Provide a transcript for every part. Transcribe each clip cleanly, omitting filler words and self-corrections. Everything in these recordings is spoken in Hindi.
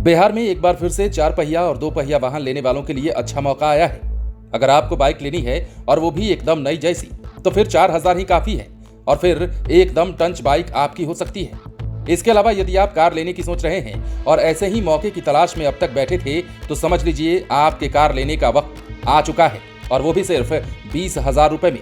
बिहार में एक बार फिर से 4 पहिया और 2 पहिया वाहन लेने वालों के लिए अच्छा मौका आया है। अगर आपको बाइक लेनी है और वो भी एकदम नई जैसी, तो फिर 4,000 ही काफी है और फिर एकदम टंच बाइक आपकी हो सकती है। इसके अलावा यदि आप कार लेने की सोच रहे हैं और ऐसे ही मौके की तलाश में अब तक बैठे थे, तो समझ लीजिए आपके कार लेने का वक्त आ चुका है, और वो भी सिर्फ 20,000 रुपए में।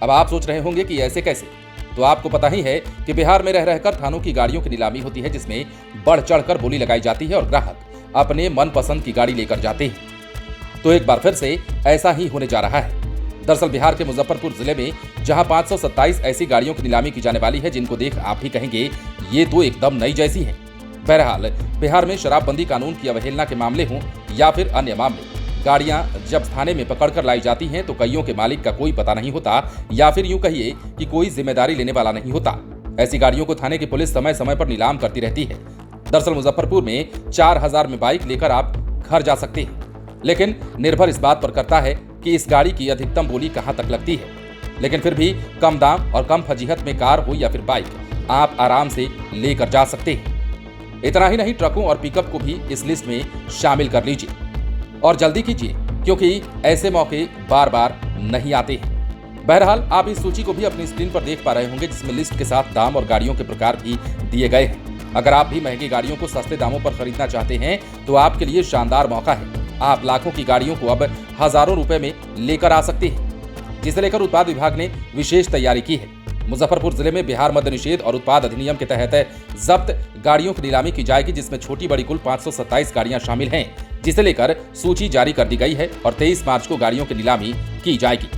अब आप सोच रहे होंगे कि ऐसे कैसे, तो आपको पता ही है कि बिहार में रह रहकर थानों की गाड़ियों की नीलामी होती है, जिसमें बढ़ चढ़कर बोली लगाई जाती है और ग्राहक अपने मनपसंद की गाड़ी लेकर जाते हैं। तो एक बार फिर से ऐसा ही होने जा रहा है। दरअसल बिहार के मुजफ्फरपुर जिले में जहां 527 ऐसी गाड़ियों की नीलामी की जाने वाली है जिनको देख आप भी कहेंगे ये तो एकदम नई जैसी है। बहरहाल बिहार में शराबबंदी कानून की अवहेलना के मामले हों या फिर अन्य मामले, गाड़ियां जब थाने में पकड़कर लाई जाती हैं तो कईयों के मालिक का कोई पता नहीं होता, या फिर यूं कहिए कि कोई जिम्मेदारी लेने वाला नहीं होता। ऐसी गाड़ियों को थाने की पुलिस समय समय पर नीलाम करती रहती है। दरअसल मुजफ्फरपुर में 4,000 में बाइक लेकर आप घर जा सकते हैं, लेकिन निर्भर इस बात पर करता है कि इस गाड़ी की अधिकतम बोली कहां तक लगती है। लेकिन फिर भी कम दाम और कम फजीहत में कार हो या फिर बाइक, आप आराम से लेकर जा सकते हैं। इतना ही नहीं, ट्रकों और पिकअप को भी इस लिस्ट में शामिल कर लीजिए और जल्दी कीजिए, क्योंकि ऐसे मौके बार बार नहीं आते हैं। बहरहाल आप इस सूची को भी अपनी स्क्रीन पर देख पा रहे होंगे, जिसमें लिस्ट के साथ दाम और गाड़ियों के प्रकार भी दिए गए हैं। अगर आप भी महंगी गाड़ियों को सस्ते दामों पर खरीदना चाहते हैं तो आपके लिए शानदार मौका है। आप लाखों की गाड़ियों को अब हजारों रुपए में लेकर आ सकते हैं, जिसे लेकर उत्पाद विभाग ने विशेष तैयारी की है। मुजफ्फरपुर जिले में बिहार मद्य निषेध और उत्पाद अधिनियम के तहत जब्त गाड़ियों की नीलामी की जाएगी, जिसमें छोटी बड़ी कुल 527 गाड़ियां शामिल हैं, जिसे लेकर सूची जारी कर दी गई है और 23 मार्च को गाड़ियों की नीलामी की जाएगी,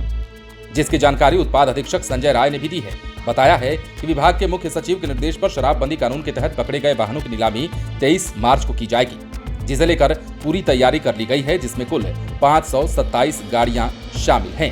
जिसकी जानकारी उत्पाद अधीक्षक संजय राय ने भी दी है। बताया है कि विभाग के मुख्य सचिव के निर्देश पर शराबबंदी कानून के तहत पकड़े गए वाहनों की नीलामी 23 मार्च को की जाएगी, जिसे लेकर पूरी तैयारी कर ली गई है, जिसमें कुल 527 गाड़ियां शामिल हैं।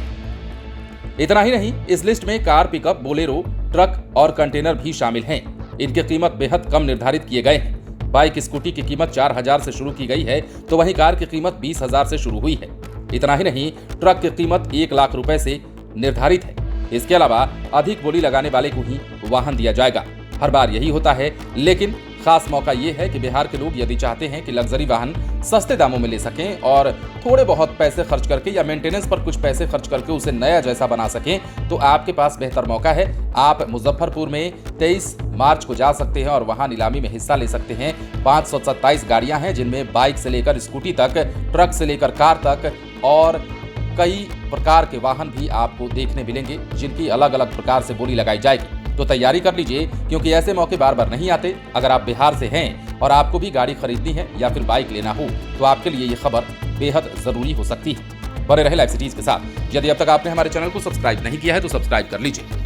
इतना ही नहीं, इस लिस्ट में कार, पिकअप, बोलेरो, ट्रक और कंटेनर भी शामिल हैं। इनकी कीमत बेहद कम निर्धारित किए गए हैं। बाइक, स्कूटी की कीमत 4,000 से शुरू की गई है, तो वहीं कार की कीमत 20,000 से शुरू हुई है। इतना ही नहीं, ट्रक की कीमत 1 लाख रुपए से निर्धारित है। इसके अलावा अधिक बोली लगाने वाले को ही वाहन दिया जाएगा। हर बार यही होता है, लेकिन खास मौका ये है कि बिहार के लोग यदि चाहते हैं कि लग्जरी वाहन सस्ते दामों में ले सकें और थोड़े बहुत पैसे खर्च करके या मेंटेनेंस पर कुछ पैसे खर्च करके उसे नया जैसा बना सकें, तो आपके पास बेहतर मौका है। आप मुजफ्फरपुर में 23 मार्च को जा सकते हैं और वहां नीलामी में हिस्सा ले सकते हैं। 527 गाड़ियां हैं, जिनमें बाइक से लेकर स्कूटी तक, ट्रक से लेकर कार तक और कई प्रकार के वाहन भी आपको देखने मिलेंगे, जिनकी अलग अलग प्रकार से बोली लगाई जाएगी। तो तैयारी कर लीजिए, क्योंकि ऐसे मौके बार बार नहीं आते। अगर आप बिहार से हैं और आपको भी गाड़ी खरीदनी है या फिर बाइक लेना हो, तो आपके लिए ये खबर बेहद जरूरी हो सकती है। बने रहे लाइव सिटीज के साथ। यदि अब तक आपने हमारे चैनल को सब्सक्राइब नहीं किया है तो सब्सक्राइब कर लीजिए।